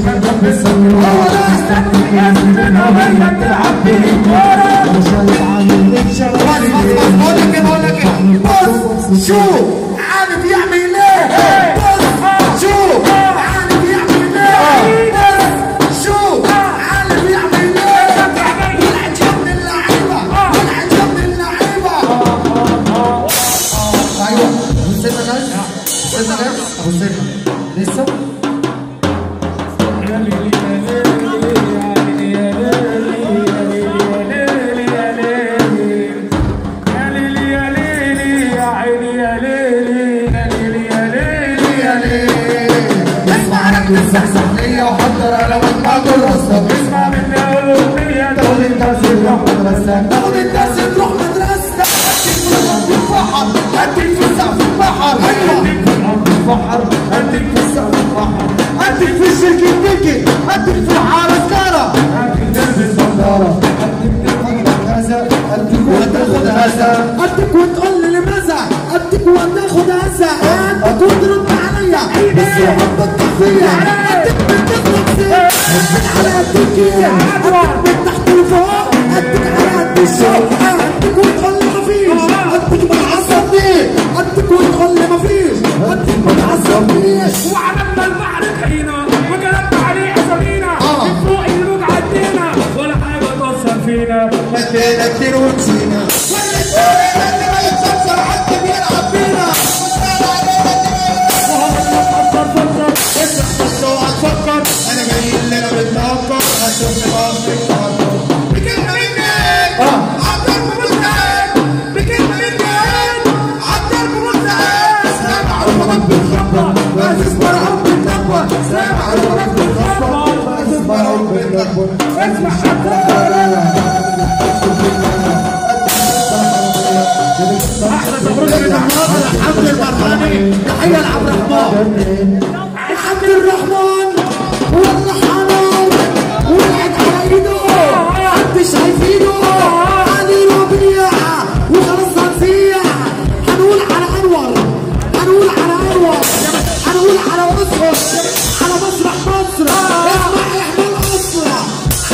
جنب السنة استنى يا سيدنا وهي بتلعب بالكورة مش هيتعامل لك شغال بقول لك ايه بص شوف عارف يعمل ايه بص شوف عارف يعمل ايه بص شوف عارف يعمل ايه والعجب من اللعيبة والعجب من اللعيبة ايوه ابو سنة جاي ابو سنة لسه الصحصحنية وحضر على وجهك الرصة اسمع مني أول أغنية تاخد الدرس تروح مدرسة تاخد الدرس تروح مدرسة أديك في السقف البحر أديك في الأرض البحر أديك في السقف البحر أديك في الشركة البكي أديك في الحارة سكارة أديك تلبس نظارة أديك تاخد هذا أديك وتاخد هذا أديك وتقول لي لماذا أديك وتاخد هذا أديك وترد عليا بس يحبك فيا أديك بتخلق فيا أديك على التركية أديك من تحت لفوق أديك على قد الشوق أديك وتقول لي مفيش أديك ما تعصبنيش أديك وتقول لي مفيش أديك ما تعصبنيش وعملنا البحر خلينا وقلبنا عليه أسامينا من فوق الموج عدينا ولا حاجة تأثر فينا مدينا كتير ومشينا واللي الدنيا اللي ما يتكسر حد بيلعب بينا فكر انا جاي اللي انا بتفكر هشوف بكلمة مني عالضرب مستعد بكلمة مني عالضرب مستعد سامع الغلط بالخبر بس اسمعهم بالنبوة سامع الغلط بالخبر بس اسمعهم بالنبوة اسمع احلى تبروك من الحمد البرهاني تحية لعبد الرحمن عبد الرحمن والله حرام ولعت على ايده محدش شايفينه علي ربيع وخلاص هنسيع هنقول على انور هنقول على انور هنقول على مصر على مسرح مصر اسمع احنا القصر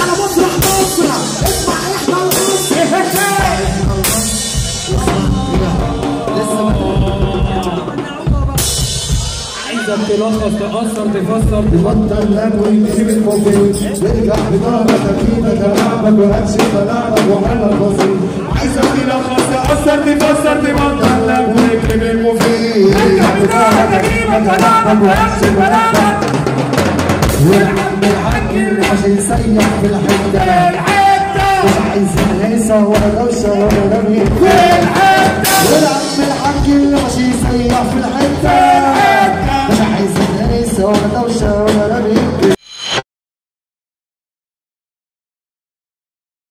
على مسرح مصر اسمع احنا القصر عايزك تلخص تأثر تفسر تبطل لاب ويجيب المفيد يرجع بضهرك اكيدك لعبك واكشف ملعبك وحل البسيط عايزك تلخص تأثر تفسر تبطل لاب ويجيب المفيد يرجع بضهرك اكيدك لعبك واكشف ملعبك والعم الحاج اللي عشان يسيح في الحته مش عايز هيصه ولا دوشه ولا رمي والعم الحاج اللي عشان يسيح في الحته